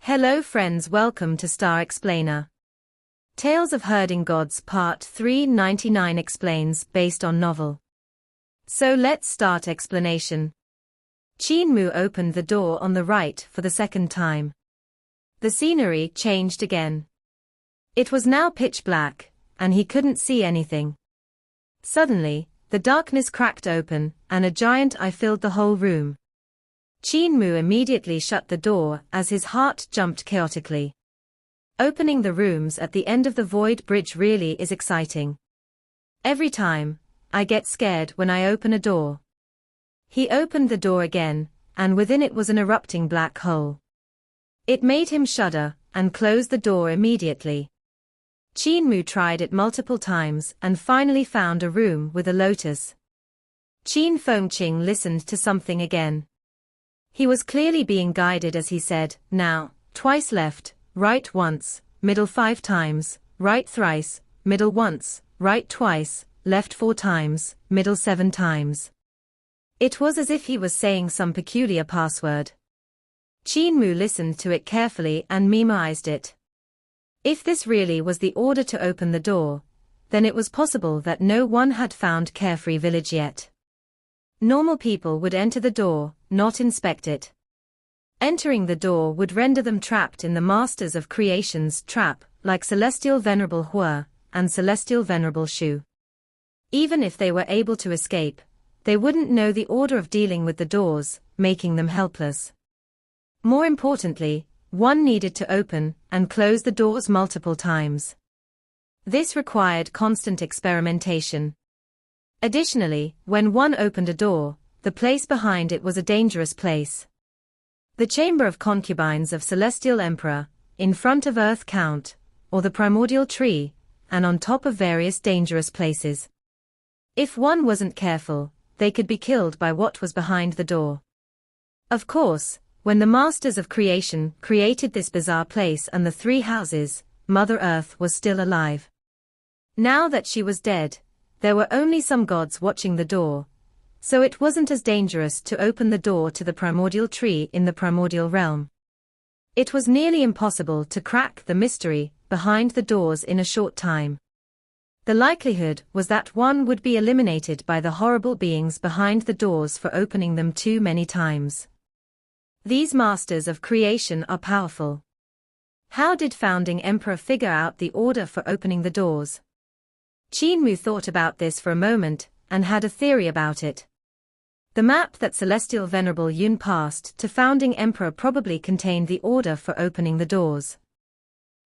Hello friends, welcome to Star Explainer. Tales of Herding Gods Part 399 explains based on novel. So let's start explanation. Qin Mu opened the door on the right for the second time. The scenery changed again. It was now pitch black, and he couldn't see anything. Suddenly, the darkness cracked open, and a giant eye filled the whole room. Qin Mu immediately shut the door as his heart jumped chaotically. Opening the rooms at the end of the void bridge really is exciting. Every time, I get scared when I open a door. He opened the door again, and within it was an erupting black hole. It made him shudder, and closed the door immediately. Qin Mu tried it multiple times and finally found a room with a lotus. Qin Fengqing listened to something again. He was clearly being guided as he said, "Now, twice left, right once, middle 5 times, right thrice, middle once, right twice, left 4 times, middle 7 times." It was as if he was saying some peculiar password. Qin Mu listened to it carefully and memorized it. If this really was the order to open the door, then it was possible that no one had found Carefree village yet. Normal people would enter the door, not inspect it. Entering the door would render them trapped in the Masters of Creation's trap, like Celestial Venerable Hua and Celestial Venerable Shu. Even if they were able to escape, they wouldn't know the order of dealing with the doors, making them helpless. More importantly, one needed to open and close the doors multiple times. This required constant experimentation. Additionally, when one opened a door, the place behind it was a dangerous place. The chamber of concubines of Celestial Emperor, in front of Earth Count, or the primordial tree, and on top of various dangerous places. If one wasn't careful, they could be killed by what was behind the door. Of course, when the Masters of Creation created this bizarre place and the 3 houses, Mother Earth was still alive. Now that she was dead, there were only some gods watching the door, so it wasn't as dangerous to open the door to the primordial tree in the primordial realm. It was nearly impossible to crack the mystery behind the doors in a short time. The likelihood was that one would be eliminated by the horrible beings behind the doors for opening them too many times. These Masters of Creation are powerful. How did Founding Emperor figure out the order for opening the doors? Qin Mu thought about this for a moment, and had a theory about it. The map that Celestial Venerable Yun passed to Founding Emperor probably contained the order for opening the doors.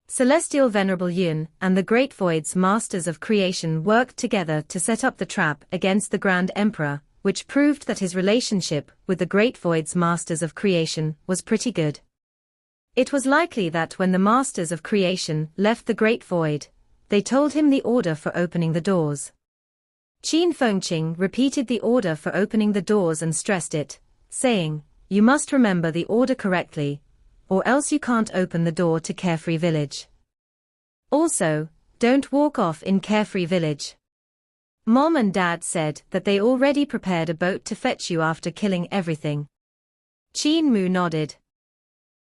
Celestial Venerable Yun and the Great Void's Masters of Creation worked together to set up the trap against the Grand Emperor, which proved that his relationship with the Great Void's Masters of Creation was pretty good. It was likely that when the Masters of Creation left the Great Void, they told him the order for opening the doors. Qin Fengqing repeated the order for opening the doors and stressed it, saying, "You must remember the order correctly, or else you can't open the door to Carefree village. Also, don't walk off in Carefree village. Mom and Dad said that they already prepared a boat to fetch you after killing everything." Qin Mu nodded.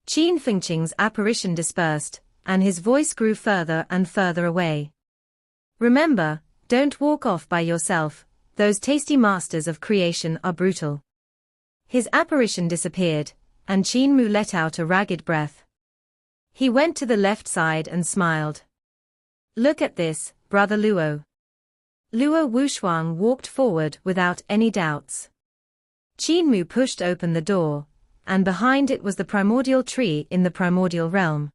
Qin Fengqing's apparition dispersed, and his voice grew further and further away. "Remember, don't walk off by yourself, those tasty Masters of Creation are brutal." His apparition disappeared, and Qin Mu let out a ragged breath. He went to the left side and smiled. "Look at this, Brother Luo." Luo Wushuang walked forward without any doubts. Qin Mu pushed open the door, and behind it was the primordial tree in the primordial realm.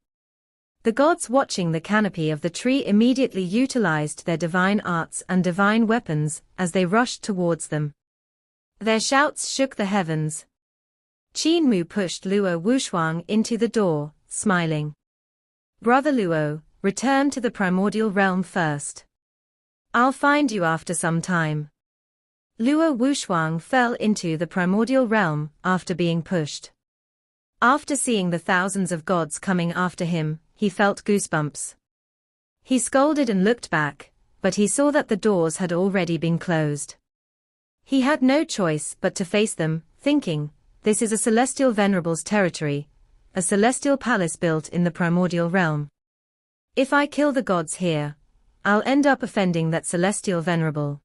The gods watching the canopy of the tree immediately utilized their divine arts and divine weapons as they rushed towards them. Their shouts shook the heavens. Qin Mu pushed Luo Wushuang into the door, smiling. "Brother Luo, return to the primordial realm first. I'll find you after some time." Luo Wushuang fell into the primordial realm after being pushed. After seeing the thousands of gods coming after him, he felt goosebumps. He scolded and looked back, but he saw that the doors had already been closed. He had no choice but to face them, thinking, "This is a Celestial Venerable's territory, a celestial palace built in the primordial realm. If I kill the gods here, I'll end up offending that celestial venerable.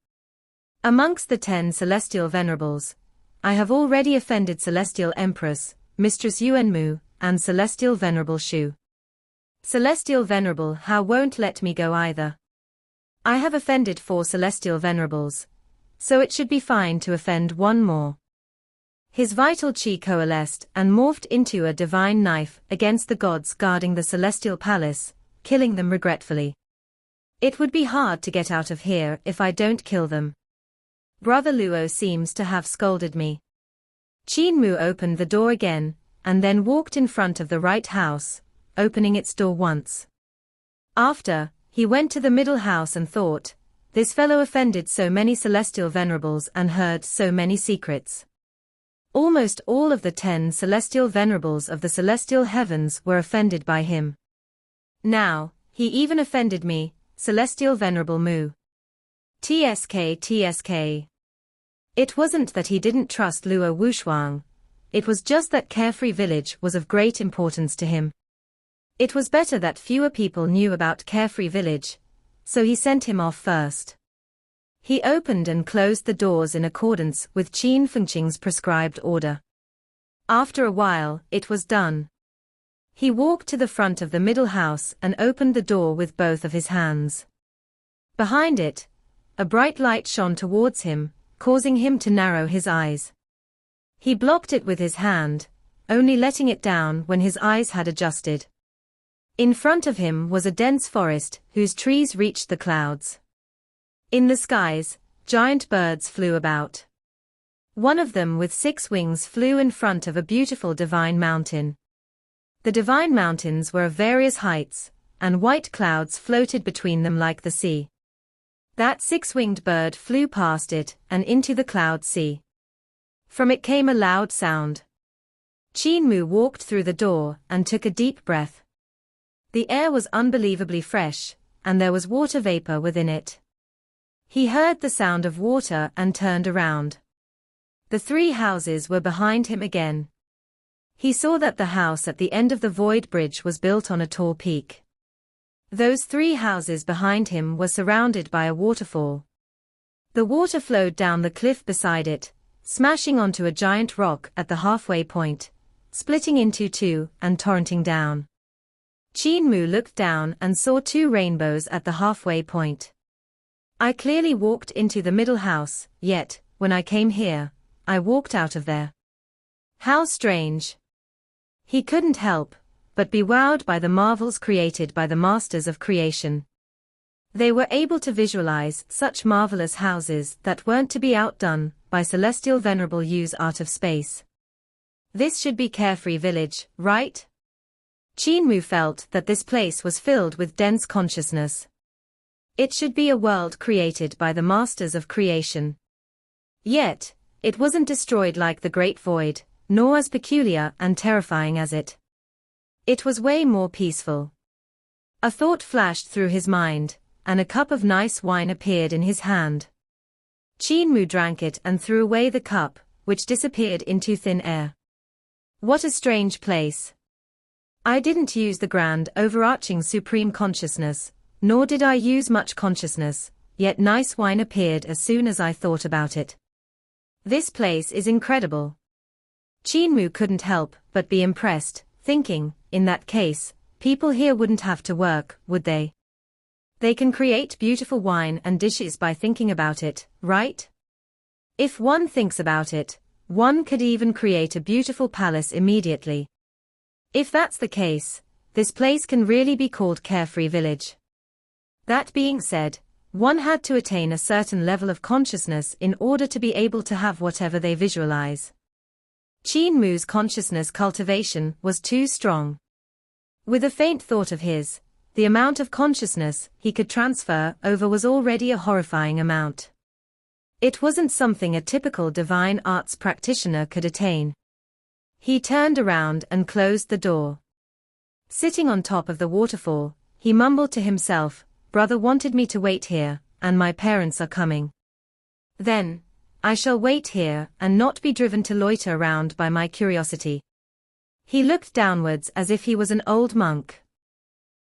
Amongst the 10 celestial venerables, I have already offended Celestial Empress, Mistress Qin Mu, and Celestial Venerable Shu. Celestial Venerable Hao won't let me go either. I have offended 4 celestial venerables, so it should be fine to offend one more. His vital chi coalesced and morphed into a divine knife against the gods guarding the celestial palace, killing them regretfully. It would be hard to get out of here if I don't kill them. Brother Luo seems to have scolded me. Qin Mu opened the door again, and then walked in front of the right house, opening its door once. After, he went to the middle house and thought, this fellow offended so many celestial venerables and heard so many secrets. Almost all of the 10 celestial venerables of the celestial heavens were offended by him. Now, he even offended me, Celestial Venerable Mu. TSK. It wasn't that he didn't trust Luo Wushuang, it was just that Carefree Village was of great importance to him. It was better that fewer people knew about Carefree Village, so he sent him off first. He opened and closed the doors in accordance with Qin Fengqing's prescribed order. After a while, it was done. He walked to the front of the middle house and opened the door with both of his hands. Behind it, a bright light shone towards him, causing him to narrow his eyes. He blocked it with his hand, only letting it down when his eyes had adjusted. In front of him was a dense forest whose trees reached the clouds. In the skies, giant birds flew about. One of them with 6 wings flew in front of a beautiful divine mountain. The divine mountains were of various heights, and white clouds floated between them like the sea. That 6-winged bird flew past it and into the cloud sea. From it came a loud sound. Qin Mu walked through the door and took a deep breath. The air was unbelievably fresh, and there was water vapor within it. He heard the sound of water and turned around. The 3 houses were behind him again. He saw that the house at the end of the void bridge was built on a tall peak. Those 3 houses behind him were surrounded by a waterfall. The water flowed down the cliff beside it, smashing onto a giant rock at the halfway point, splitting into 2 and torrenting down. Qin Mu looked down and saw 2 rainbows at the halfway point. I clearly walked into the middle house, yet, when I came here, I walked out of there. How strange. He couldn't help but be wowed by the marvels created by the masters of creation. They were able to visualize such marvelous houses that weren't to be outdone by Celestial Venerable Yu's art of space. This should be Carefree Village, right? Qin Mu felt that this place was filled with dense consciousness. It should be a world created by the masters of creation. Yet, it wasn't destroyed like the Great Void, nor as peculiar and terrifying as it. It was way more peaceful. A thought flashed through his mind, and a cup of nice wine appeared in his hand. Qin Mu drank it and threw away the cup, which disappeared into thin air. What a strange place. I didn't use the grand overarching supreme consciousness, nor did I use much consciousness, yet nice wine appeared as soon as I thought about it. This place is incredible. Qin Mu couldn't help but be impressed, thinking, in that case, people here wouldn't have to work, would they? They can create beautiful wine and dishes by thinking about it, right? If one thinks about it, one could even create a beautiful palace immediately. If that's the case, this place can really be called Carefree Village. That being said, one had to attain a certain level of consciousness in order to be able to have whatever they visualize. Qin Mu's consciousness cultivation was too strong. With a faint thought of his, the amount of consciousness he could transfer over was already a horrifying amount. It wasn't something a typical divine arts practitioner could attain. He turned around and closed the door. Sitting on top of the waterfall, he mumbled to himself, "Brother wanted me to wait here, and my parents are coming. Then, I shall wait here and not be driven to loiter around by my curiosity." He looked downwards as if he was an old monk.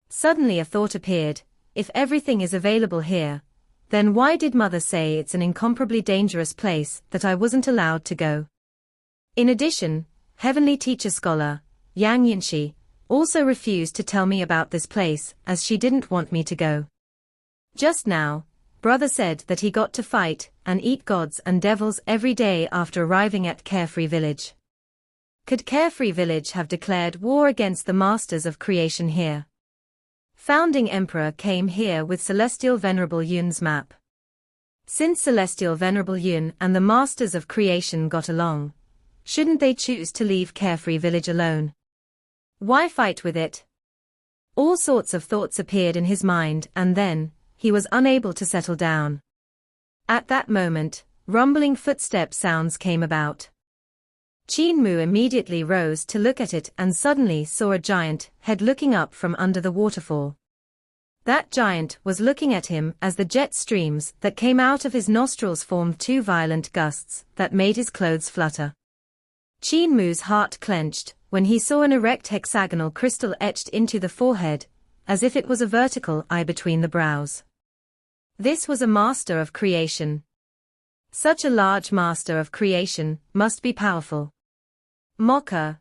Suddenly a thought appeared, if everything is available here, then why did Mother say it's an incomparably dangerous place that I wasn't allowed to go? In addition, Heavenly Teacher Scholar, Yang Yinshi, also refused to tell me about this place as she didn't want me to go. Just now, Brother said that he got to fight and eat gods and devils every day after arriving at Carefree Village. Could Carefree Village have declared war against the masters of creation here? Founding Emperor came here with Celestial Venerable Yun's map. Since Celestial Venerable Yun and the masters of creation got along, shouldn't they choose to leave Carefree Village alone? Why fight with it? All sorts of thoughts appeared in his mind and then, he was unable to settle down. At that moment, rumbling footstep sounds came about. Qin Mu immediately rose to look at it and suddenly saw a giant head looking up from under the waterfall. That giant was looking at him as the jet streams that came out of his nostrils formed two violent gusts that made his clothes flutter. Qin Mu's heart clenched when he saw an erect hexagonal crystal etched into the forehead, as if it was a vertical eye between the brows. This was a master of creation. Such a large master of creation must be powerful. Mocker.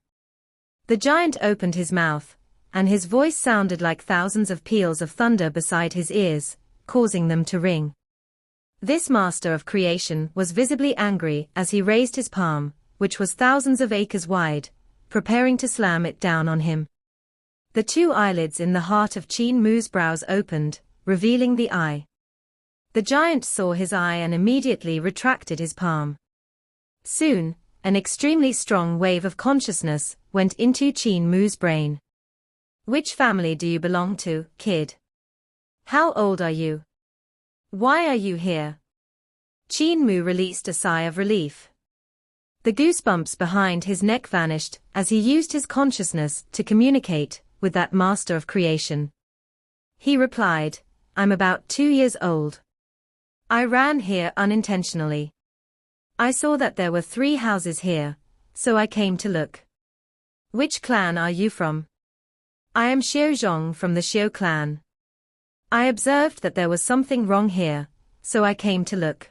The giant opened his mouth, and his voice sounded like thousands of peals of thunder beside his ears, causing them to ring. This master of creation was visibly angry as he raised his palm, which was thousands of acres wide, preparing to slam it down on him. The two eyelids in the heart of Qin Mu's brows opened, revealing the eye. The giant saw his eye and immediately retracted his palm. Soon, an extremely strong wave of consciousness went into Qin Mu's brain. Which family do you belong to, kid? How old are you? Why are you here? Qin Mu released a sigh of relief. The goosebumps behind his neck vanished as he used his consciousness to communicate with that master of creation. He replied, I'm about 2 years old. I ran here unintentionally. I saw that there were 3 houses here, so I came to look. Which clan are you from? I am Xiao Zhong from the Xiao clan. I observed that there was something wrong here, so I came to look.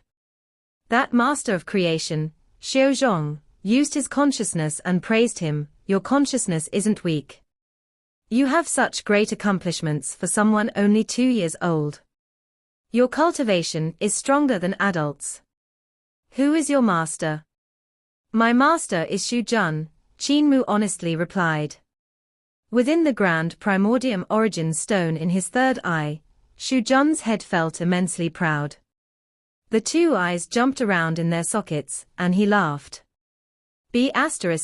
That master of creation, Xiao Zhong, used his consciousness and praised him, your consciousness isn't weak. You have such great accomplishments for someone only 2 years old. Your cultivation is stronger than adults. Who is your master? My master is Xu Jun, Qin Mu honestly replied. Within the grand primordium origin stone in his third eye, Xu Jun's head felt immensely proud. The 2 eyes jumped around in their sockets, and he laughed. B**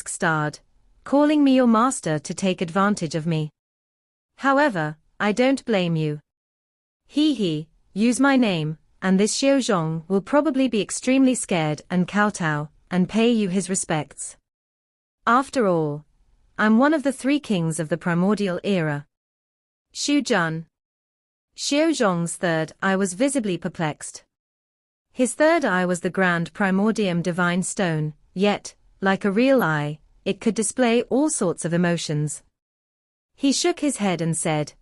starred, calling me your master to take advantage of me. However, I don't blame you. He, use my name, and this Xiao Zhong will probably be extremely scared and kowtow, and pay you his respects. After all, I'm one of the 3 kings of the primordial era. Xu Jun. Xiao Zhong's third eye was visibly perplexed. His third eye was the grand primordium divine stone, yet, like a real eye, it could display all sorts of emotions. He shook his head and said,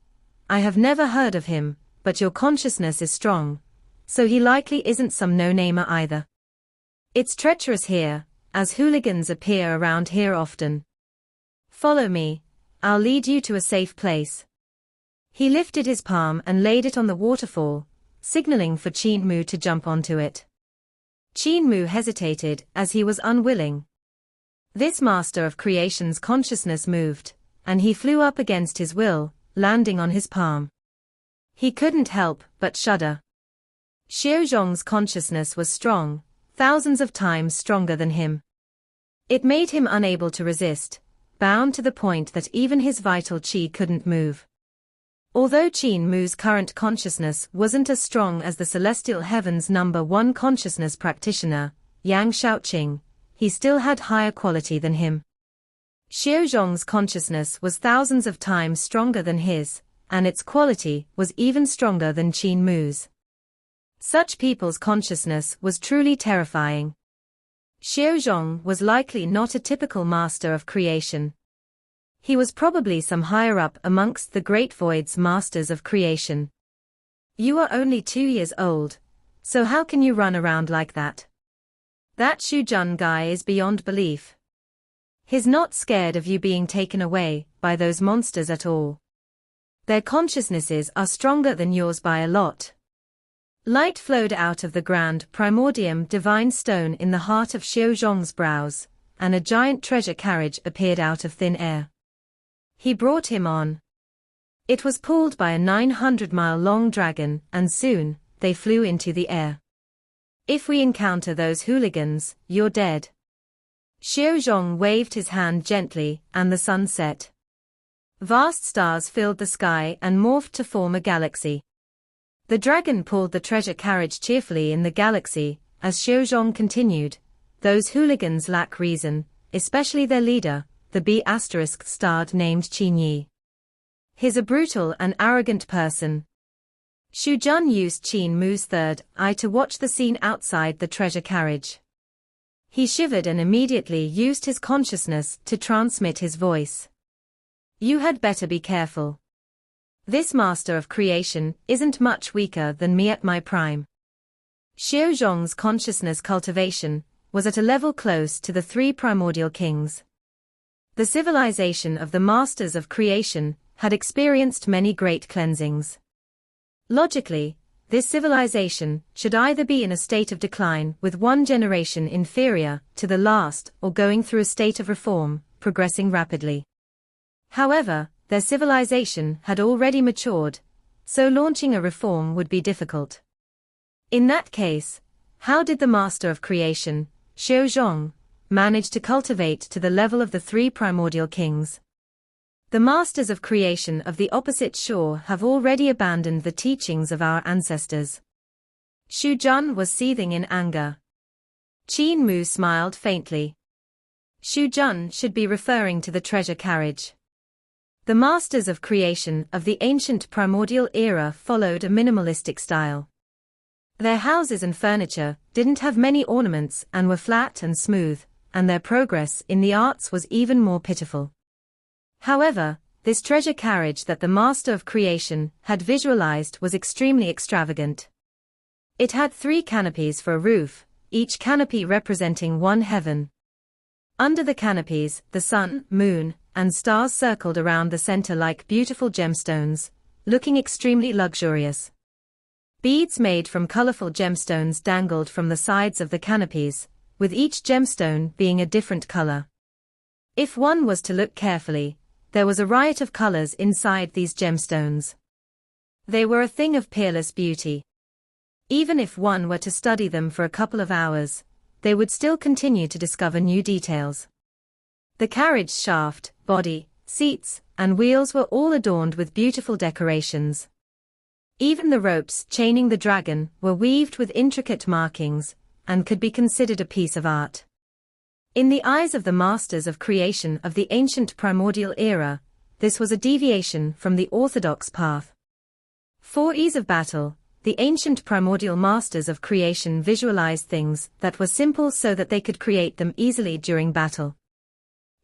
I have never heard of him, but your consciousness is strong, so he likely isn't some no-namer either. It's treacherous here, as hooligans appear around here often. Follow me, I'll lead you to a safe place. He lifted his palm and laid it on the waterfall, signaling for Qin Mu to jump onto it. Qin Mu hesitated as he was unwilling. This master of creation's consciousness moved, and he flew up against his will, landing on his palm. He couldn't help but shudder. Xiao Zhong's consciousness was strong, thousands of times stronger than him. It made him unable to resist, bound to the point that even his vital qi couldn't move. Although Qin Mu's current consciousness wasn't as strong as the celestial heaven's #1 consciousness practitioner, Yang Shaoqing, he still had higher quality than him. Xiao Zhong's consciousness was thousands of times stronger than his, and its quality was even stronger than Qin Mu's. Such people's consciousness was truly terrifying. Xiao Zhong was likely not a typical master of creation. He was probably some higher up amongst the great void's masters of creation. You are only 2 years old, so how can you run around like that? That Shujun guy is beyond belief. He's not scared of you being taken away by those monsters at all. Their consciousnesses are stronger than yours by a lot. Light flowed out of the grand primordium divine stone in the heart of Xiao Zhong's brows, and a giant treasure carriage appeared out of thin air. He brought him on. It was pulled by a 900-mile-long dragon, and soon, they flew into the air. If we encounter those hooligans, you're dead. Xiao Zhong waved his hand gently, and the sun set. Vast stars filled the sky and morphed to form a galaxy. The dragon pulled the treasure carriage cheerfully in the galaxy, as Xiao Zhong continued. Those hooligans lack reason, especially their leader, the B***-starred named Qin Mu. He's a brutal and arrogant person. Shujun used Qin Mu's third eye to watch the scene outside the treasure carriage. He shivered and immediately used his consciousness to transmit his voice. You had better be careful. This master of creation isn't much weaker than me at my prime. Xiao Zhong's consciousness cultivation was at a level close to the 3 primordial kings. The civilization of the masters of creation had experienced many great cleansings. Logically, this civilization should either be in a state of decline with one generation inferior to the last or going through a state of reform, progressing rapidly. However, their civilization had already matured, so launching a reform would be difficult. In that case, how did the master of creation, Xiao Zhong, manage to cultivate to the level of the 3 primordial kings? The masters of creation of the opposite shore have already abandoned the teachings of our ancestors. Shujun was seething in anger. Qin Mu smiled faintly. Shujun should be referring to the treasure carriage. The masters of creation of the ancient primordial era followed a minimalistic style. Their houses and furniture didn't have many ornaments and were flat and smooth, and their progress in the arts was even more pitiful. However, this treasure carriage that the master of creation had visualized was extremely extravagant. It had 3 canopies for a roof, each canopy representing one heaven. Under the canopies, the sun, moon, and stars circled around the center like beautiful gemstones, looking extremely luxurious. Beads made from colorful gemstones dangled from the sides of the canopies, with each gemstone being a different color. If one was to look carefully, there was a riot of colors inside these gemstones. They were a thing of peerless beauty. Even if one were to study them for a couple of hours, they would still continue to discover new details. The carriage shaft, body, seats, and wheels were all adorned with beautiful decorations. Even the ropes chaining the dragon were weaved with intricate markings, and could be considered a piece of art. In the eyes of the masters of creation of the ancient primordial era, this was a deviation from the orthodox path. For ease of battle, the ancient primordial masters of creation visualized things that were simple so that they could create them easily during battle.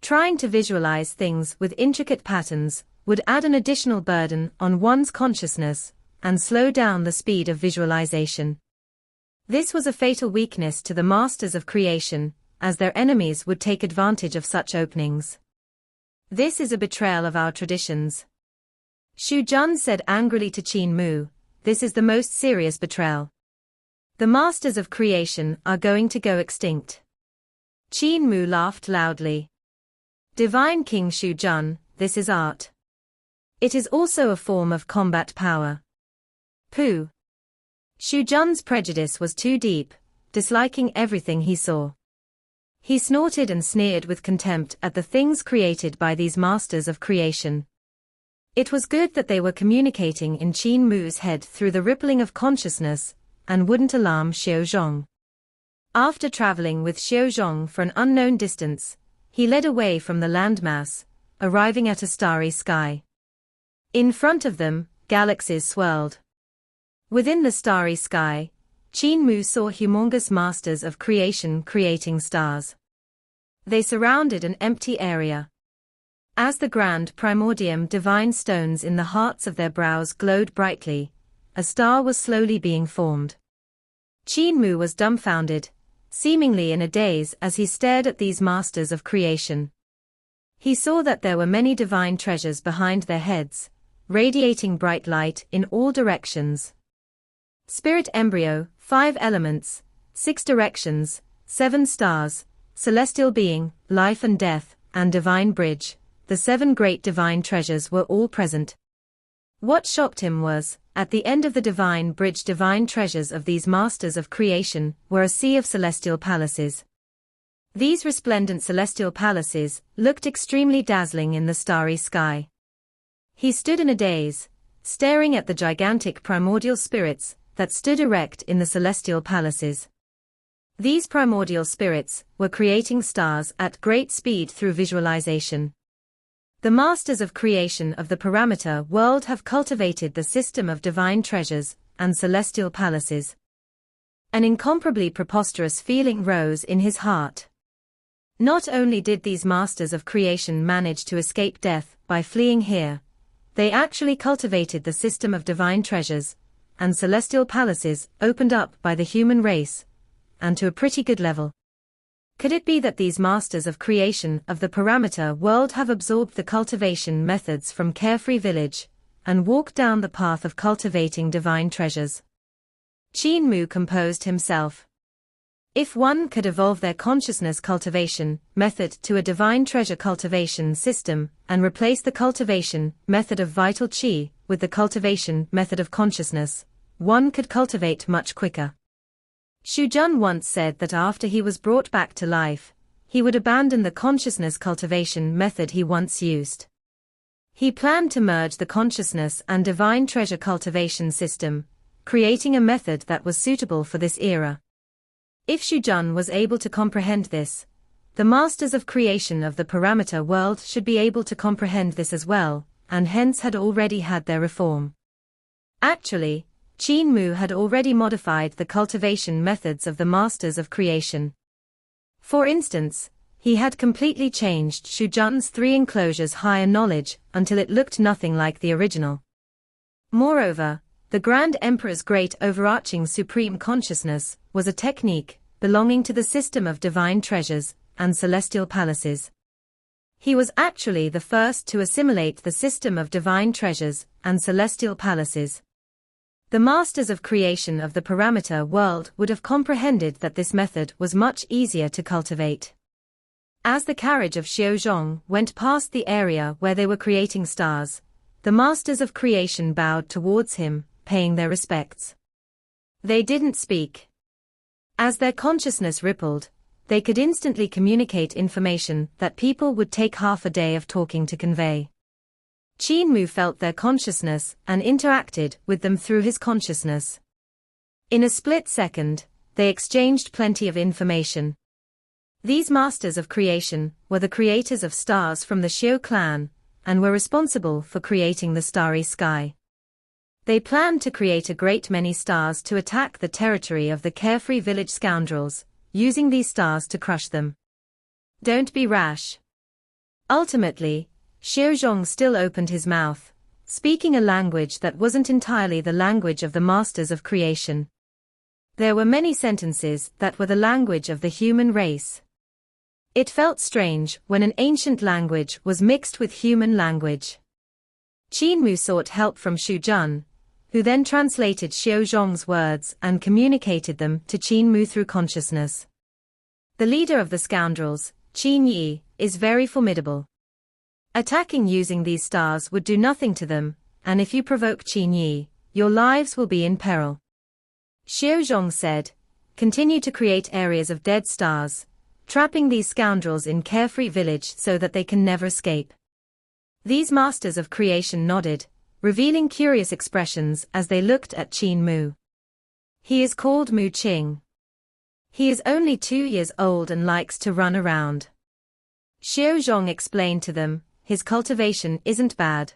Trying to visualize things with intricate patterns would add an additional burden on one's consciousness and slow down the speed of visualization. This was a fatal weakness to the masters of creation, as their enemies would take advantage of such openings. This is a betrayal of our traditions. Shujun said angrily to Qin Mu, this is the most serious betrayal. The masters of creation are going to go extinct. Qin Mu laughed loudly. Divine King Shujun, this is art. It is also a form of combat power. Pooh. Shujun's prejudice was too deep, disliking everything he saw. He snorted and sneered with contempt at the things created by these masters of creation. It was good that they were communicating in Qin Mu's head through the rippling of consciousness, and wouldn't alarm Xiao Zhong. After traveling with Xiao Zhong for an unknown distance, he led away from the landmass, arriving at a starry sky. In front of them, galaxies swirled. Within the starry sky, Qin Mu saw humongous masters of creation creating stars. They surrounded an empty area. As the grand primordium divine stones in the hearts of their brows glowed brightly, a star was slowly being formed. Qin Mu was dumbfounded, seemingly in a daze as he stared at these masters of creation. He saw that there were many divine treasures behind their heads, radiating bright light in all directions. Spirit embryo, 5 elements, 6 directions, 7 stars, celestial being, life and death, and divine bridge, the 7 great divine treasures were all present. What shocked him was, at the end of the divine bridge, divine treasures of these masters of creation were a sea of celestial palaces. These resplendent celestial palaces looked extremely dazzling in the starry sky. He stood in a daze, staring at the gigantic primordial spirits that stood erect in the celestial palaces. These primordial spirits were creating stars at great speed through visualization. The masters of creation of the parameter world have cultivated the system of divine treasures and celestial palaces. An incomparably preposterous feeling rose in his heart. Not only did these masters of creation manage to escape death by fleeing here, they actually cultivated the system of divine treasures and celestial palaces opened up by the human race, and to a pretty good level. Could it be that these masters of creation of the parameter world have absorbed the cultivation methods from Carefree village, and walked down the path of cultivating divine treasures? Qin Mu composed himself. If one could evolve their consciousness cultivation method to a divine treasure cultivation system, and replace the cultivation method of vital qi with the cultivation method of consciousness, one could cultivate much quicker. Shujun once said that after he was brought back to life, he would abandon the consciousness cultivation method he once used. He planned to merge the consciousness and divine treasure cultivation system, creating a method that was suitable for this era. If Shujun was able to comprehend this, the masters of creation of the parameter world should be able to comprehend this as well, and hence had already had their reform. Actually, Qin Mu had already modified the cultivation methods of the masters of creation. For instance, he had completely changed Shujun's 3 enclosures higher knowledge until it looked nothing like the original. Moreover, the Grand Emperor's great overarching supreme consciousness was a technique belonging to the system of divine treasures and celestial palaces. He was actually the first to assimilate the system of divine treasures and celestial palaces. The masters of creation of the parameter world would have comprehended that this method was much easier to cultivate. As the carriage of Xiaozhong went past the area where they were creating stars, the masters of creation bowed towards him, paying their respects. They didn't speak. As their consciousness rippled, they could instantly communicate information that people would take half a day of talking to convey. Qin Mu felt their consciousness and interacted with them through his consciousness. In a split second, they exchanged plenty of information. These masters of creation were the creators of stars from the Xiao clan, and were responsible for creating the starry sky. They planned to create a great many stars to attack the territory of the Carefree village scoundrels, using these stars to crush them. Don't be rash. Ultimately, Xiaozhong still opened his mouth, speaking a language that wasn't entirely the language of the masters of creation. There were many sentences that were the language of the human race. It felt strange when an ancient language was mixed with human language. Qin Mu sought help from Shujun, who then translated Xiaozhong's words and communicated them to Qin Mu through consciousness. The leader of the scoundrels, Qin Yi, is very formidable. Attacking using these stars would do nothing to them, and if you provoke Qin Yi, your lives will be in peril. Xiaozhong said, continue to create areas of dead stars, trapping these scoundrels in Carefree village so that they can never escape. These masters of creation nodded, revealing curious expressions as they looked at Qin Mu. He is called Mu Qing. He is only 2 years old and likes to run around. Xiaozhong explained to them, his cultivation isn't bad.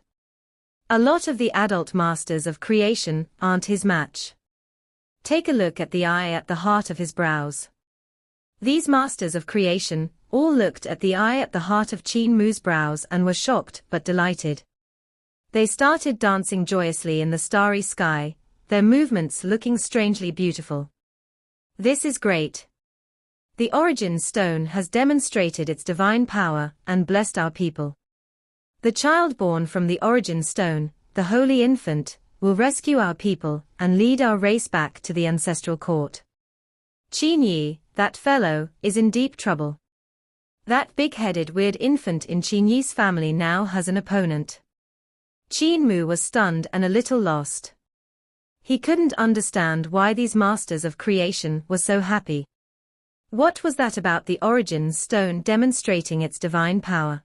A lot of the adult masters of creation aren't his match. Take a look at the eye at the heart of his brows. These masters of creation all looked at the eye at the heart of Qin Mu's brows and were shocked but delighted. They started dancing joyously in the starry sky, their movements looking strangely beautiful. This is great. The origin stone has demonstrated its divine power and blessed our people. The child born from the origin stone, the holy infant, will rescue our people and lead our race back to the ancestral court. Qin Yi, that fellow, is in deep trouble. That big-headed weird infant in Qin Yi's family now has an opponent. Qin Mu was stunned and a little lost. He couldn't understand why these masters of creation were so happy. What was that about the origin stone demonstrating its divine power?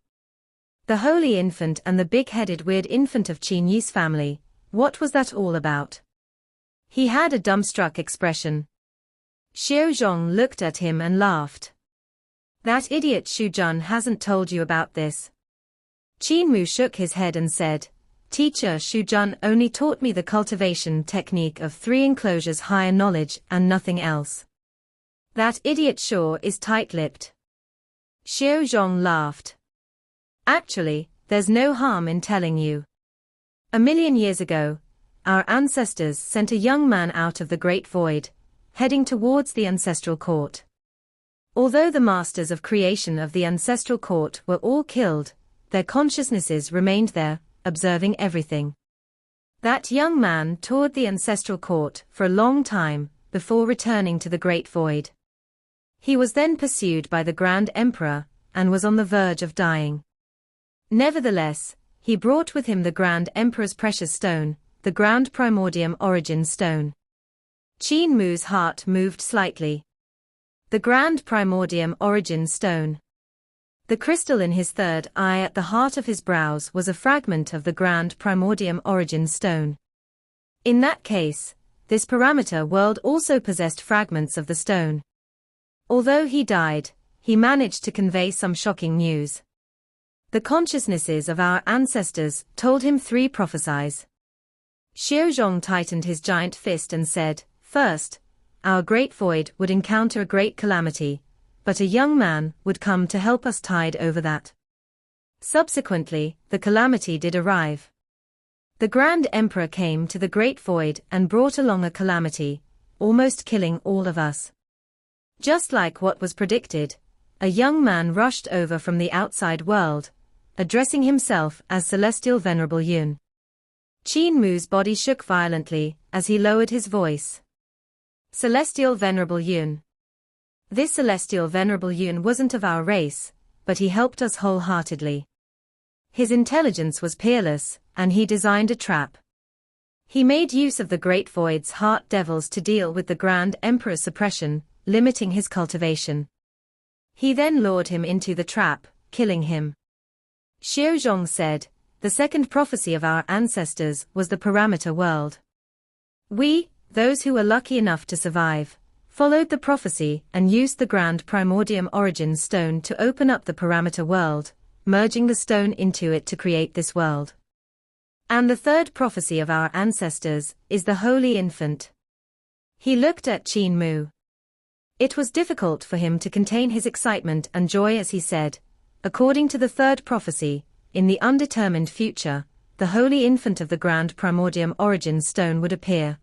The holy infant and the big-headed weird infant of Qin Yi's family, what was that all about? He had a dumbstruck expression. Xiao Zhong looked at him and laughed. That idiot Xu Jun hasn't told you about this. Qin Mu shook his head and said, Teacher Xu Jun only taught me the cultivation technique of 3 enclosures higher knowledge and nothing else. That idiot sure is tight-lipped. Xiao Zhong laughed. Actually, there's no harm in telling you. 1,000,000 years ago, our ancestors sent a young man out of the great void, heading towards the ancestral court. Although the masters of creation of the ancestral court were all killed, their consciousnesses remained there, observing everything. That young man toured the ancestral court for a long time, before returning to the great void. He was then pursued by the Grand Emperor, and was on the verge of dying. Nevertheless, he brought with him the Grand Emperor's precious stone, the Grand Primordium Origin Stone. Qin Mu's heart moved slightly. The Grand Primordium Origin Stone. The crystal in his third eye at the heart of his brows was a fragment of the Grand Primordium Origin Stone. In that case, this parameter world also possessed fragments of the stone. Although he died, he managed to convey some shocking news. The consciousnesses of our ancestors told him 3 prophecies. Xiao Zhong tightened his giant fist and said, First, our great void would encounter a great calamity, but a young man would come to help us tide over that. Subsequently, the calamity did arrive. The Grand Emperor came to the great void and brought along a calamity, almost killing all of us. Just like what was predicted, a young man rushed over from the outside world, addressing himself as Celestial Venerable Yun. Qin Mu's body shook violently as he lowered his voice. Celestial Venerable Yun. This Celestial Venerable Yun wasn't of our race, but he helped us wholeheartedly. His intelligence was peerless, and he designed a trap. He made use of the Great Void's heart devils to deal with the Grand Emperor's suppression, limiting his cultivation. He then lured him into the trap, killing him. Xiao Zhong said, the second prophecy of our ancestors was the parameter world. We, those who were lucky enough to survive, followed the prophecy and used the Grand Primordium Origin Stone to open up the parameter world, merging the stone into it to create this world. And the third prophecy of our ancestors is the Holy Infant. He looked at Qin Mu. It was difficult for him to contain his excitement and joy as he said, according to the third prophecy, in the undetermined future, the Holy Infant of the Grand Primordium Origin Stone would appear,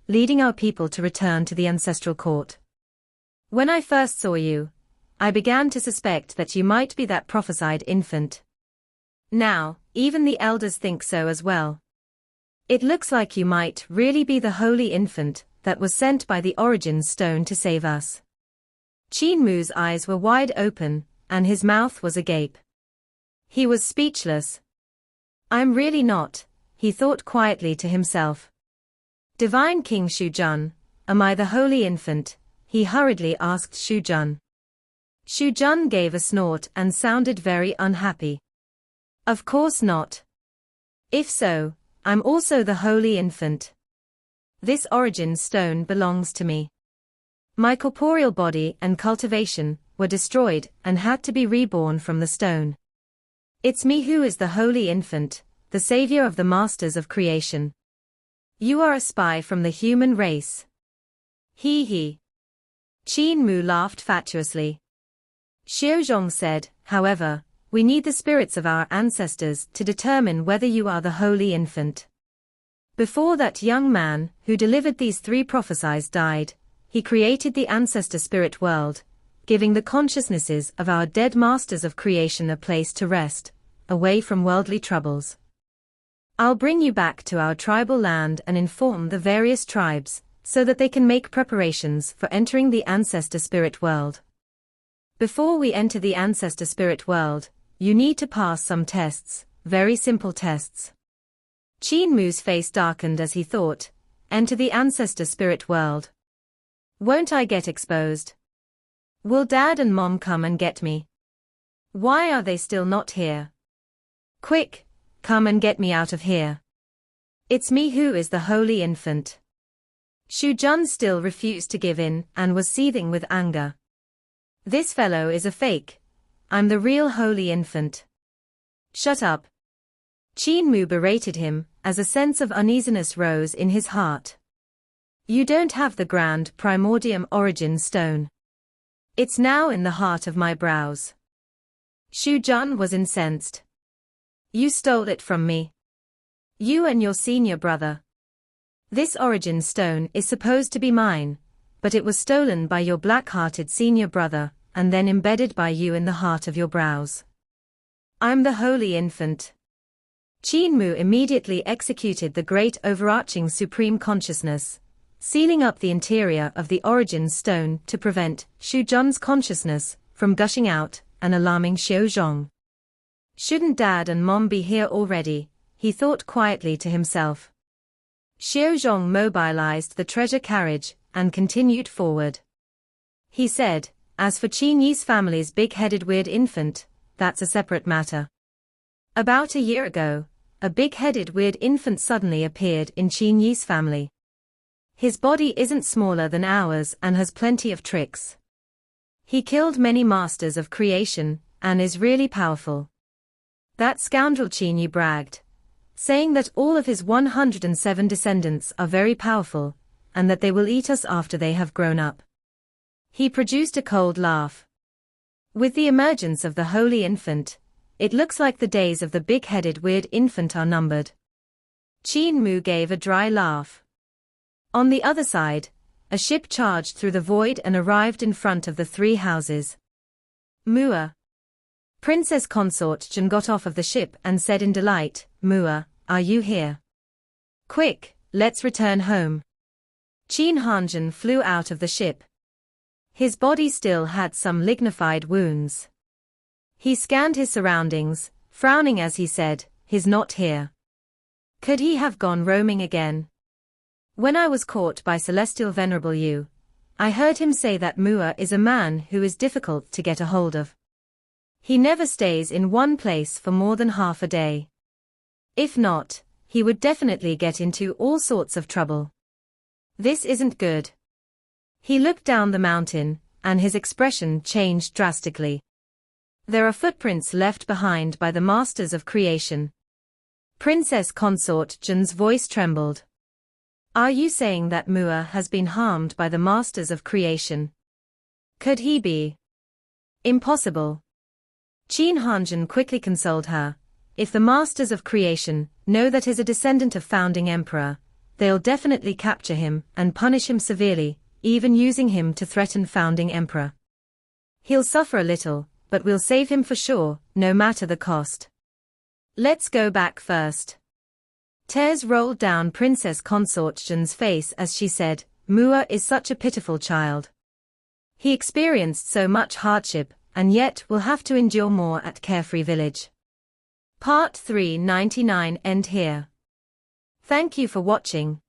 leading our people to return to the ancestral court. When I first saw you, I began to suspect that you might be that prophesied infant. Now, even the elders think so as well. It looks like you might really be the Holy Infant that was sent by the Origin Stone to save us. Qin Mu's eyes were wide open, and his mouth was agape. He was speechless. I'm really not, he thought quietly to himself. Divine King Xu Jun, am I the Holy Infant? He hurriedly asked Xu Jun. Xu Jun gave a snort and sounded very unhappy. Of course not. If so, I'm also the Holy Infant. This origin stone belongs to me. My corporeal body and cultivation were destroyed and had to be reborn from the stone. It's me who is the Holy Infant, the savior of the masters of creation. You are a spy from the human race. He. Qin Mu laughed fatuously. Xiaozhong said, however, we need the spirits of our ancestors to determine whether you are the holy infant. Before that young man, who delivered these 3 prophecies, died, he created the ancestor spirit world, giving the consciousnesses of our dead masters of creation a place to rest, away from worldly troubles. I'll bring you back to our tribal land and inform the various tribes, so that they can make preparations for entering the ancestor spirit world. Before we enter the ancestor spirit world, you need to pass some tests, very simple tests. Qin Mu's face darkened as he thought, enter the ancestor spirit world. Won't I get exposed? Will Dad and Mom come and get me? Why are they still not here? Quick, come and get me out of here. It's me who is the holy infant. Xu Jun still refused to give in and was seething with anger. This fellow is a fake. I'm the real holy infant. Shut up. Qin Mu berated him, as a sense of uneasiness rose in his heart. You don't have the grand primordium origin stone. It's now in the heart of my brows. Xu Jun was incensed. You stole it from me. You and your senior brother. This origin stone is supposed to be mine, but it was stolen by your black-hearted senior brother, and then embedded by you in the heart of your brows. I'm the holy infant. Qin Mu immediately executed the great overarching supreme consciousness, sealing up the interior of the origin stone to prevent Xu Jun's consciousness from gushing out and alarming Xiaozhong. Shouldn't Dad and Mom be here already? He thought quietly to himself. Xiaozhong mobilized the treasure carriage and continued forward. He said, as for Qin Yi's family's big-headed weird infant, that's a separate matter. About a year ago, a big-headed weird infant suddenly appeared in Qin Yi's family. His body isn't smaller than ours and has plenty of tricks. He killed many masters of creation and is really powerful. That scoundrel Qin Yi bragged, saying that all of his 107 descendants are very powerful, and that they will eat us after they have grown up. He produced a cold laugh. With the emergence of the holy infant, it looks like the days of the big-headed weird infant are numbered. Qin Mu gave a dry laugh. On the other side, a ship charged through the void and arrived in front of the 3 houses. Mua. Princess Consort Jun got off of the ship and said in delight, Mua, are you here? Quick, let's return home. Qin Hanjun flew out of the ship. His body still had some lignified wounds. He scanned his surroundings, frowning as he said, he's not here. Could he have gone roaming again? When I was caught by Celestial Venerable Yu, I heard him say that Mua is a man who is difficult to get a hold of. He never stays in one place for more than half a day. If not, he would definitely get into all sorts of trouble. This isn't good. He looked down the mountain, and his expression changed drastically. There are footprints left behind by the masters of creation. Princess Consort Jun's voice trembled. Are you saying that Mua has been harmed by the masters of creation? Could he be? Impossible. Qin Hanjun quickly consoled her. If the masters of creation know that he's a descendant of founding emperor, they'll definitely capture him and punish him severely, even using him to threaten founding emperor. He'll suffer a little, but we'll save him for sure, no matter the cost. Let's go back first. Tears rolled down Princess Consort Jun's face as she said, Mua is such a pitiful child. He experienced so much hardship, and yet will have to endure more at Carefree Village. Part 399 end here. Thank you for watching.